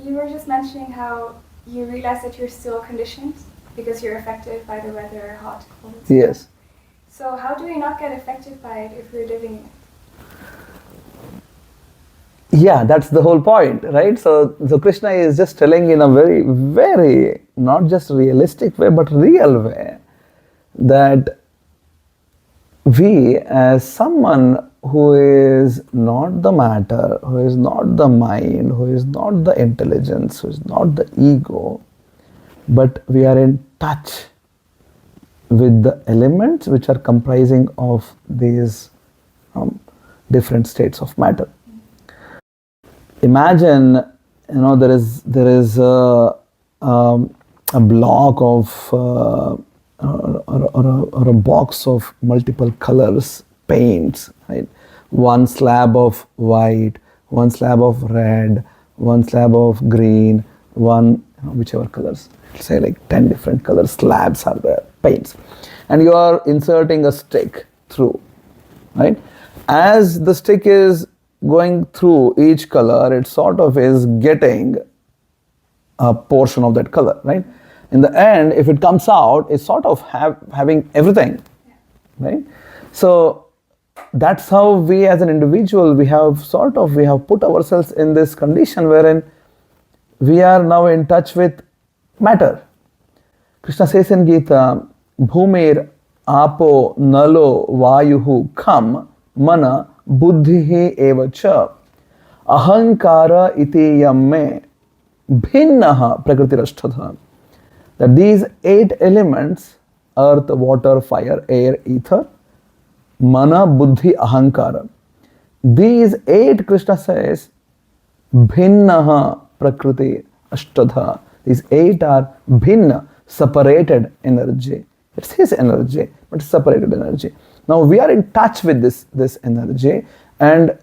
you were just mentioning how you realize that you're still conditioned because you're affected by the weather, hot, cold. Yes. So how do we not get affected by it if we're living in it? Yeah, that's the whole point, right? So Krishna is just telling in a very, very, not just realistic way, but real way, that we, as someone who is not the matter, who is not the mind, who is not the intelligence, who is not the ego, but we are in touch with the elements which are comprising of these different states of matter. Imagine, there is a block of or a box of multiple colors, paints, right? One slab of white, one slab of red, one slab of green, one whichever colors. Say like 10 different color slabs are there, paints, and you are inserting a stick through, right? As the stick is going through each color, it sort of is getting a portion of that color, right? In the end, if it comes out, it's sort of having everything, right? So that's how we as an individual, we have put ourselves in this condition wherein we are now in touch with matter. Krishna says in Gita, Bhumir apo nalo vayuhu kham mana buddhihi evacha ahankara iti yamme bhinnaha prakritirashtadha. That these 8 elements, earth, water, fire, air, ether, mana, buddhi, ahankara, these 8, Krishna says, bhinnaha prakriti ashtadha. These 8 are bhinna, separated energy. It's his energy, but separated energy. Now we are in touch with this energy, and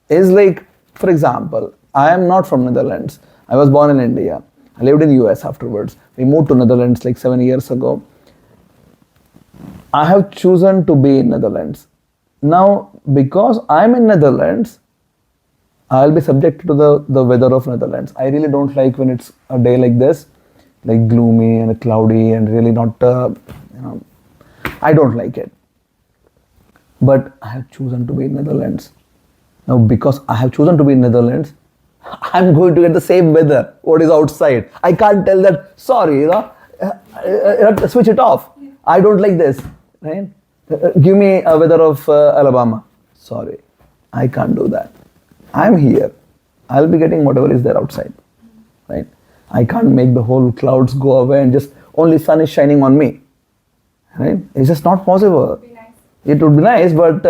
is like, for example, I am not from Netherlands. I was born in India. I lived in the US afterwards. We moved to Netherlands like 7 years ago. I have chosen to be in Netherlands. Now, because I'm in Netherlands, I'll be subject to the weather of Netherlands. I really don't like when it's a day like this, like gloomy and cloudy and really not, I don't like it. But I have chosen to be in Netherlands. Now, because I have chosen to be in Netherlands, I'm going to get the same weather, what is outside. I can't tell that, sorry, switch it off. I don't like this, right? Give me a weather of Alabama. Sorry, I can't do that. I'm here. I'll be getting whatever is there outside, right? I can't make the whole clouds go away and just only sun is shining on me, right? It's just not possible. It would be nice, but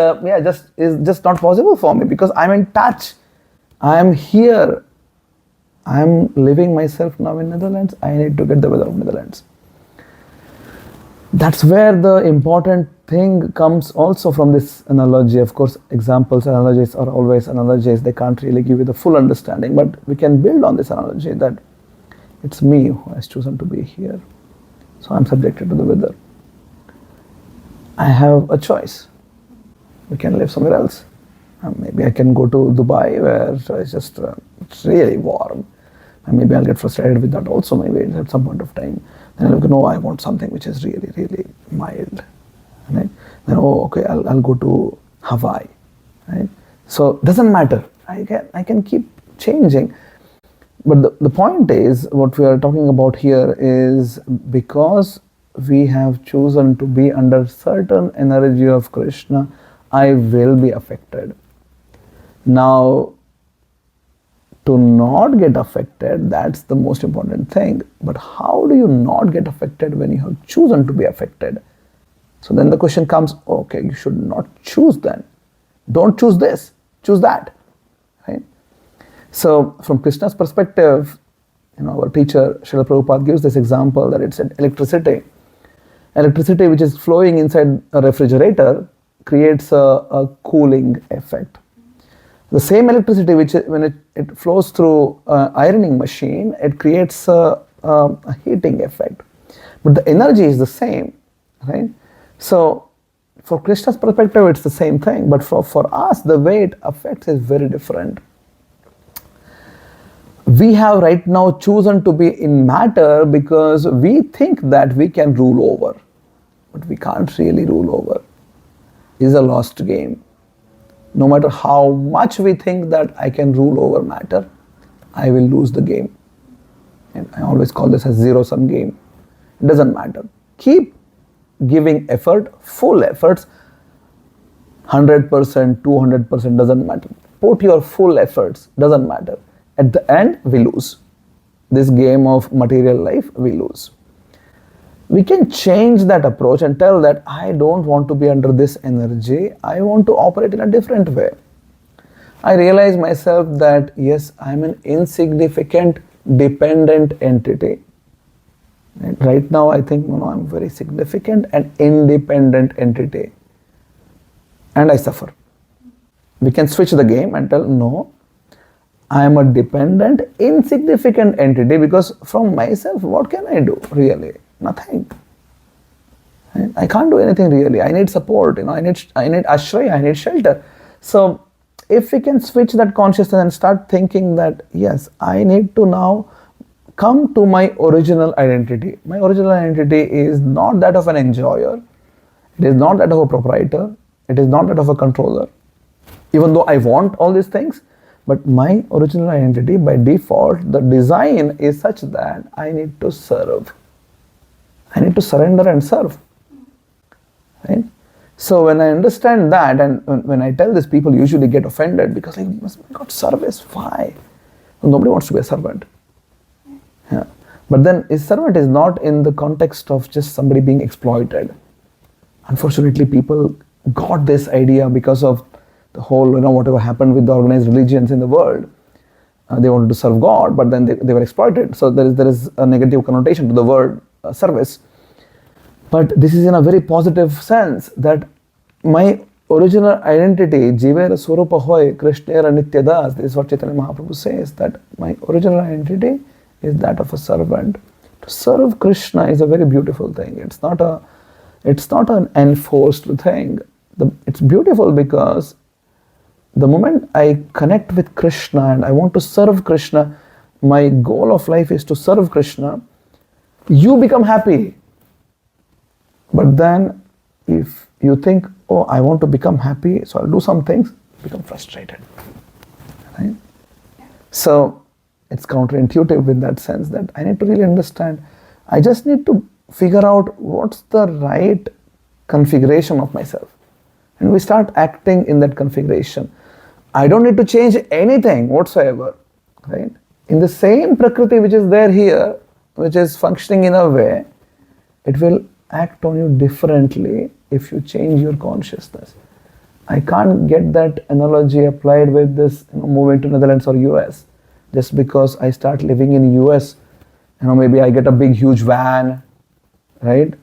it's just not possible for me because I'm in touch. I am here. I am living myself now in Netherlands. I need to get the weather of Netherlands. That's where the important thing comes also from this analogy. Of course, examples, analogies are always analogies. They can't really give you the full understanding, but we can build on this analogy that it's me who has chosen to be here. So I'm subjected to the weather. I have a choice. We can live somewhere else. Maybe I can go to Dubai where it's really warm. And maybe I'll get frustrated with that also, maybe at some point of time. Then I'll go, no, I want something which is really, really mild. Right? Then, okay, I'll go to Hawaii. Right? So it doesn't matter. I can keep changing. But the point is, what we are talking about here is because we have chosen to be under certain energy of Krishna, I will be affected. Now, to not get affected, that's the most important thing. But how do you not get affected when you have chosen to be affected? So then the question comes, okay, you should not choose then. Don't choose this, choose that. Right? So from Krishna's perspective, our teacher, Srila Prabhupada, gives this example that it's electricity. Electricity which is flowing inside a refrigerator creates a cooling effect. The same electricity which when it flows through an ironing machine, it creates a heating effect. But the energy is the same, right? So for Krishna's perspective, it's the same thing. But for us, the way it affects is very different. We have right now chosen to be in matter because we think that we can rule over, but we can't really rule over. It's a lost game. No matter how much we think that I can rule over matter, I will lose the game. And I always call this a zero-sum game. It doesn't matter. Keep giving effort, full efforts, 100%, 200% doesn't matter. Put your full efforts, doesn't matter. At the end, we lose. This game of material life, we lose. We can change that approach and tell that I don't want to be under this energy, I want to operate in a different way. I realize myself that yes, I'm an insignificant, dependent entity. And right now, I think I'm very significant and independent entity. And I suffer. We can switch the game and tell, no, I am a dependent, insignificant entity because from myself, what can I do really? Nothing. I can't do anything really. I need support. I need ashraya, I need shelter. So if we can switch that consciousness and start thinking that, yes, I need to now come to my original identity. My original identity is not that of an enjoyer. It is not that of a proprietor. It is not that of a controller. Even though I want all these things, but my original identity by default, the design is such that I need to serve. I need to surrender and serve. Right? So when I understand that, and when I tell this, people usually get offended because like, my God, service, why? Well, nobody wants to be a servant. Yeah. But then a servant is not in the context of just somebody being exploited. Unfortunately, people got this idea because of the whole, whatever happened with the organized religions in the world. They wanted to serve God, but then they were exploited. So there is a negative connotation to the word service. But this is in a very positive sense that my original identity, Jivera Swarupa Hoy, Krishnera Nityadas, this is what Chaitanya Mahaprabhu says, that my original identity is that of a servant. To serve Krishna is a very beautiful thing. It's not an enforced thing. It's beautiful because the moment I connect with Krishna and I want to serve Krishna, my goal of life is to serve Krishna, you become happy. But then if you think, oh, I want to become happy, so I'll do some things, become frustrated. Right? So it's counterintuitive in that sense that I need to really understand. I just need to figure out what's the right configuration of myself. And we start acting in that configuration. I don't need to change anything whatsoever. Right? In the same Prakriti which is there here, which is functioning in a way, it will act on you differently if you change your consciousness. I can't get that analogy applied with this moving to Netherlands or US. Just because I start living in US, maybe I get a big huge van, right?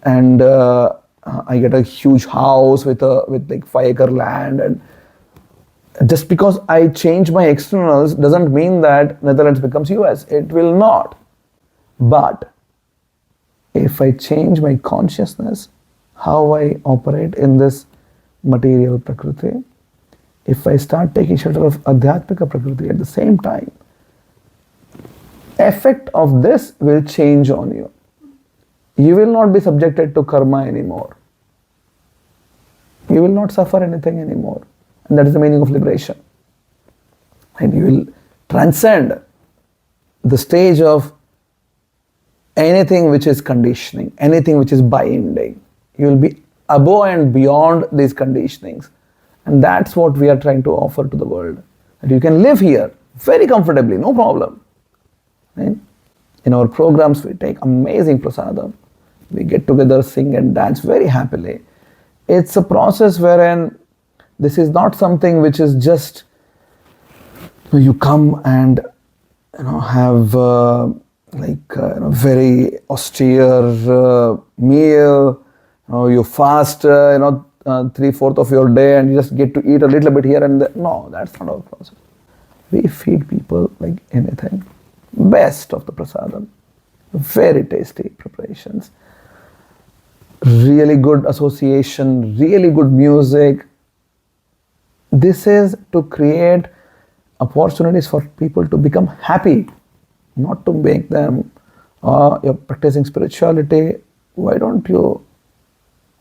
And I get a huge house with like 5-acre land, and just because I change my externals doesn't mean that Netherlands becomes US. It will not. But if I change my consciousness, how I operate in this material Prakriti, if I start taking shelter of Adhyatmika Prakriti at the same time, effect of this will change on you. You will not be subjected to karma anymore. You will not suffer anything anymore. And that is the meaning of liberation. And you will transcend the stage of anything which is conditioning, anything which is binding. You will be above and beyond these conditionings. And that's what we are trying to offer to the world. That you can live here very comfortably, no problem. Right? In our programs, we take amazing prasadam. We get together, sing and dance very happily. It's a process wherein this is not something which is just you come and have very austere meal. You fast 3/4 of your day and you just get to eat a little bit here and there. No, that's not our process. We feed people like anything. Best of the prasadam. Very tasty preparations. Really good association, really good music. This is to create opportunities for people to become happy, not to make them, you're practicing spirituality, why don't you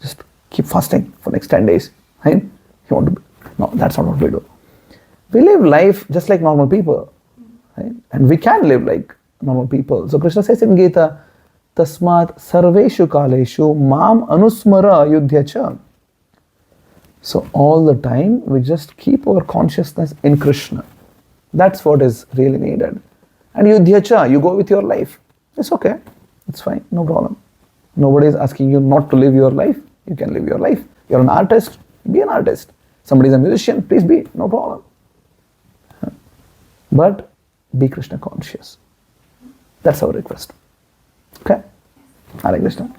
just keep fasting for next 10 days? Right? You want to, no, that's not what we do. We live life just like normal people. Right? And we can live like normal people. So Krishna says in Gita, Tasmat sarveshu kaleshu mam anusmara yudhyacha. So all the time we just keep our consciousness in Krishna. That's what is really needed. And yudhyacha, you go with your life. It's okay. It's fine. No problem. Nobody is asking you not to live your life. You can live your life. You're an artist. Be an artist. Somebody is a musician. Please be. No problem. But be Krishna conscious. That's our request. Okay? Hare Krishna.